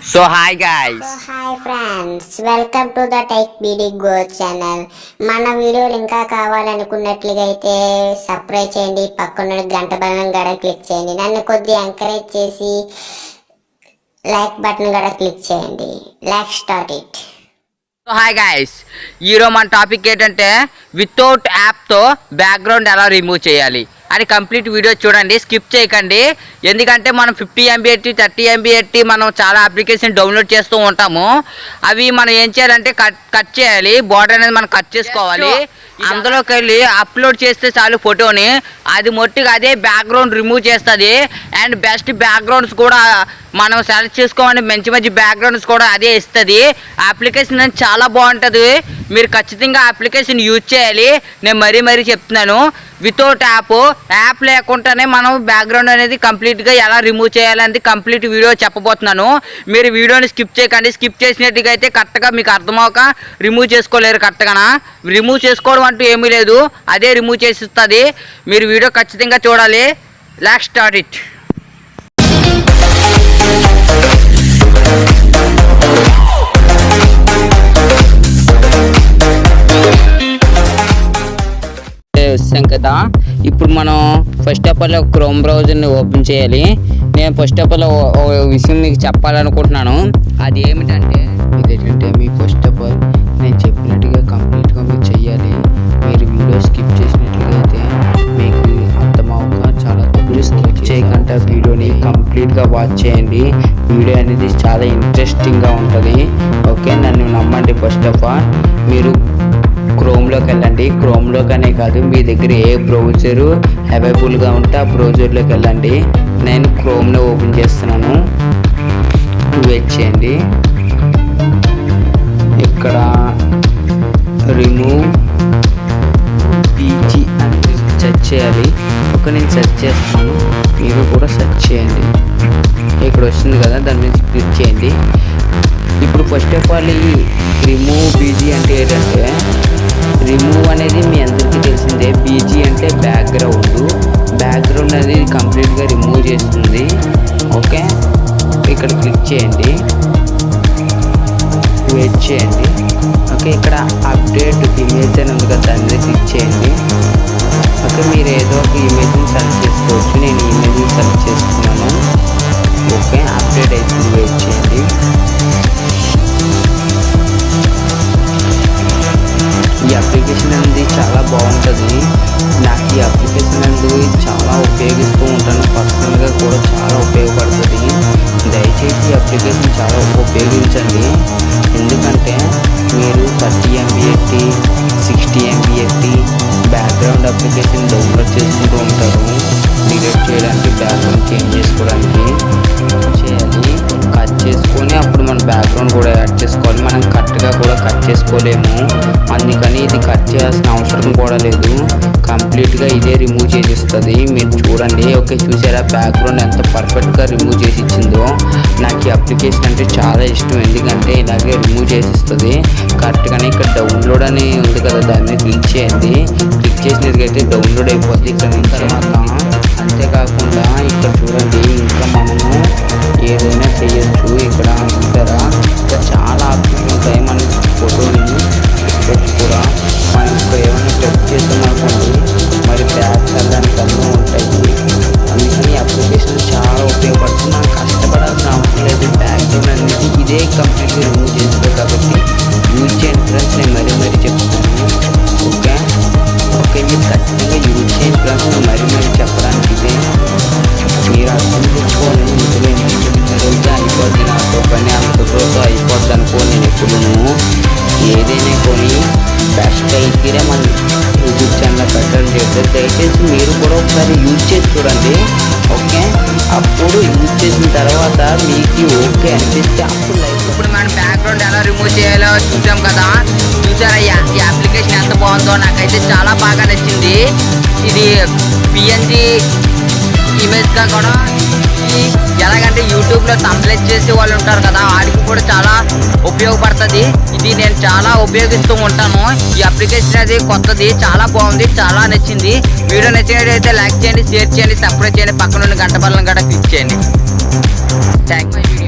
So hi guys. Hi friends, welcome to the Tech BD Go channel. మన వీడియోలు ఇంకా కావాలనుకున్నట్లుగా అయితే సబ్స్క్రైబ్ చేయండి, పక్కన గంట బటన్ కూడా క్లిక్ చేయండి. నన్ను కొద్దిగా ఎంకరేజ్ చేసి లైక్ బటన్ కూడా క్లిక్ చేయండి. Let's start it. So hi guys, ఈరోజు మన టాపిక్ ఏంటంటే వితౌట్ యాప్తో బ్యాక్గ్రౌండ్ ఎలా రిమూవ్ చేయాలి అని కంప్లీట్ వీడియో చూడండి, స్కిప్ చేయకండి. ఎందుకంటే మనం 50 MB ఎట్టి 30 MB ఎట్టి మనం చాలా అప్లికేషన్ డౌన్లోడ్ చేస్తూ ఉంటాము. అవి మనం ఏం చేయాలంటే కట్ చేయాలి, బోర్డర్ అనేది మనం కట్ చేసుకోవాలి. అందులోకి వెళ్ళి అప్లోడ్ చేస్తే చాలు ఫోటోని, అది మొట్టిగా అదే బ్యాక్గ్రౌండ్ రిమూవ్ చేస్తుంది. అండ్ బెస్ట్ బ్యాక్గ్రౌండ్స్ కూడా మనం సెలెక్ట్ చేసుకోవాలి, మంచి మంచి బ్యాక్గ్రౌండ్స్ కూడా అదే ఇస్తుంది. అప్లికేషన్ అనేది చాలా బాగుంటుంది, మీరు ఖచ్చితంగా అప్లికేషన్ యూజ్ చేయాలి. నేను మరీ చెప్తున్నాను, వితౌట్ యాప్ లేకుండానే మనం బ్యాక్గ్రౌండ్ అనేది కంప్లీట్గా ఎలా రిమూవ్ చేయాలనేది కంప్లీట్ వీడియో చెప్పబోతున్నాను. మీరు వీడియోని స్కిప్ చేయకండి, స్కిప్ చేసినట్టుగా అయితే కరెక్ట్గా మీకు అర్థమవక రిమూవ్ చేసుకోలేరు. కరెక్ట్గా రిమూవ్ చేసుకోవడం అంటూ ఏమీ లేదు, అదే రిమూవ్ చేసిస్తుంది. మీరు వీడియో ఖచ్చితంగా చూడాలి. Let's start it. వచ్చాం కదా, ఇప్పుడు మనం ఫస్ట్ ఆఫ్ ఆల్ క్రోమ్ బ్రౌజర్ని ఓపెన్ చేయాలి. నేను ఫస్ట్ ఆఫ్ ఆల్ విషయం మీకు చెప్పాలనుకుంటున్నాను. అది ఏమిటంటే ఇదేంటంటే మీకు ఫస్ట్ ఆఫ్ ఆల్ నేను చెప్పినట్టుగా కంప్లీట్గా మీరు చెయ్యాలి. మీరు వీడియో స్కిప్ చేసినట్లుగా అయితే మీకు అర్థమవక చాలా తప్పులు స్కిప్ చేయకుండా వీడియోని కంప్లీట్గా వాచ్ చేయండి. వీడియో అనేది చాలా ఇంట్రెస్టింగ్గా ఉంటుంది. ఓకే, నన్ను నమ్మండి. ఫస్ట్ ఆఫ్ ఆల్ మీరు క్రోమ్లోకి వెళ్ళండి. క్రోమ్లోకనే కాదు, మీ దగ్గర ఏ బ్రౌజరు అవైలబుల్గా ఉంటే ఆ బ్రౌజర్లోకి వెళ్ళండి. నేను క్రోమ్లో ఓపెన్ చేస్తున్నాను, వెయిట్ చేయండి. ఇక్కడ రిమూవ్ పీజీ అని సెర్చ్ చేయాలి. నేను సెర్చ్ చేస్తున్నాను, మీరు కూడా సెర్చ్ చేయండి. ఇక్కడ వస్తుంది కదా, దాని మీద క్లిక్ చేయండి. ఇప్పుడు ఫస్ట్ ఆఫ్ ఆల్ ఈ రిమూవ్ బీజీ అంటే ఏంటంటే, రిమూవ్ అనేది మీ అందరికీ తెలిసిందే. బీజీ అంటే బ్యాక్గ్రౌండ్ అనేది కంప్లీట్గా రిమూవ్ చేస్తుంది. ఓకే, ఇక్కడ క్లిక్ చేయండి, వెయిట్ చేయండి. ఓకే, ఇక్కడ అప్డేట్ ఇమేజ్ అని ఉంది కదా, దాని మీద క్లిక్ చేయండి. ఓకే, మీరు ఏదో ఒక ఇమేజ్ని సెలెక్ట్ చేసుకోవచ్చు. నేను ఈ ఇమేజ్ని సెలెక్ట్ చేసుకున్నాను. ఓకే, అప్డేట్ అవుతుంది, వెయిట్ చేయండి. ఈ అప్లికేషన్ అనేది చాలా బాగుంటుంది. నాకు ఈ అప్లికేషన్ అనేది చాలా ఉపయోగిస్తూ ఉంటాను. పర్సనల్గా కూడా చాలా ఉపయోగపడుతుంది. దయచేసి ఈ అప్లికేషన్ చాలా ఉపయోగించండి. ఎందుకంటే మీరు 30 MB ఎట్టి 60 MB ఎట్టి బ్యాక్గ్రౌండ్ అప్లికేషన్ డౌన్లోడ్ చేసుకుంటూ ఉంటారు. డిలీట్ చేయడానికి, బ్యాక్గ్రౌండ్ చేంజ్ చేసుకోవడానికి చేయాలి. కట్ చేసుకొని అప్పుడు మన బ్యాక్గ్రౌండ్ కూడా యాడ్ చేసుకోవాలి. మనం కరెక్ట్గా కూడా కట్ చేసుకోలేము, అందుకని ఇది కట్ చేయాల్సిన అవసరం కూడా లేదు. కంప్లీట్గా ఇదే రిమూవ్ చేసిస్తుంది. మీరు చూడండి. ఓకే, చూసారా బ్యాక్గ్రౌండ్ ఎంత పర్ఫెక్ట్గా రిమూవ్ చేసి ఇచ్చిందో. నాకు ఈ అప్లికేషన్ అంటే చాలా ఇష్టం, ఎందుకంటే ఇలాగే రిమూవ్ చేసిస్తుంది కరెక్ట్గానే. ఇక్కడ డౌన్లోడ్ అని ఉంది కదా, దాన్ని క్లిక్ చేయండి. క్లిక్ చేసినట్టుగైతే డౌన్లోడ్ అయిపోద్ది. ఇక్కడ తర్వాత అంతేకాకుండా ఇక్కడ చూడండి, ఇంకా మనము ఏదైనా చేయొచ్చు. ఇక్కడ చూసారా, ఇంకా చాలా ఆప్షన్స్ ఉంటాయి. మనం ఫోటోని కూడా మనం ఇక్కడ ఏమైనా క్లిక్ చేసామనుకోండి, మరి బ్యాక్ వెళ్ళడానికి అన్నీ ఉంటాయి. అందుకని అప్లికేషన్ చాలా ఉపయోగపడుతుంది. మనం కష్టపడాల్సిన అవసరం లేదు. బ్యాక్గ్రౌండ్ అనేది ఇదే కంప్లీట్గా రిమూవ్ చేస్తుంది కాబట్టి యూజ్ చేయండి ఫ్రెండ్స్. నేను మరీ చెప్తున్నాను. ఓకే, మీరు ఖచ్చితంగా యూజ్ చేయండి ఫ్రెండ్స్. నేను మరీ చెప్పడానికి ఇదే. మీరు అర్థం చేసుకోవాలి. రోజు అయిపోద్ది నాతో పని, అంత రోజు అయిపోద్ది అనుకో. నేను ఎప్పుడు ఏదైనా కొని బెస్ట్ అయితేనే మన యూట్యూబ్ ఛానల్ పెట్టండి. దయచేసి మీరు కూడా ఒకసారి యూజ్ చేసి చూడండి. ఓకే, అప్పుడు యూజ్ చేసిన తర్వాత మీకు ఓకే అనిపిస్తే అప్పుడు లైక్. ఇప్పుడు మనం బ్యాక్గ్రౌండ్ ఎలా రిమూవ్ చేయాలో చూసాం కదా. చూసారా ఈ అప్లికేషన్ ఎంత బాగుందో, నాకైతే చాలా బాగా నచ్చింది. ఇది PNG ఇమేజ్గా కూడా ఎలాగంటే యూట్యూబ్లో థంబ్నెయిల్స్ చేసే వాళ్ళు ఉంటారు కదా, వాడికి కూడా చాలా ఉపయోగపడుతుంది. ఇది నేను చాలా ఉపయోగిస్తూ ఉంటాను. ఈ అప్లికేషన్ అది కొత్తది, చాలా బాగుంది, చాలా నచ్చింది. వీడియో నచ్చినట్లయితే లైక్ చేయండి, షేర్ చేయండి, సబ్స్క్రైబ్ చేయండి, పక్కన ఉన్న గంట బటన్ కూడా క్లిక్ చేయండి. Thank you.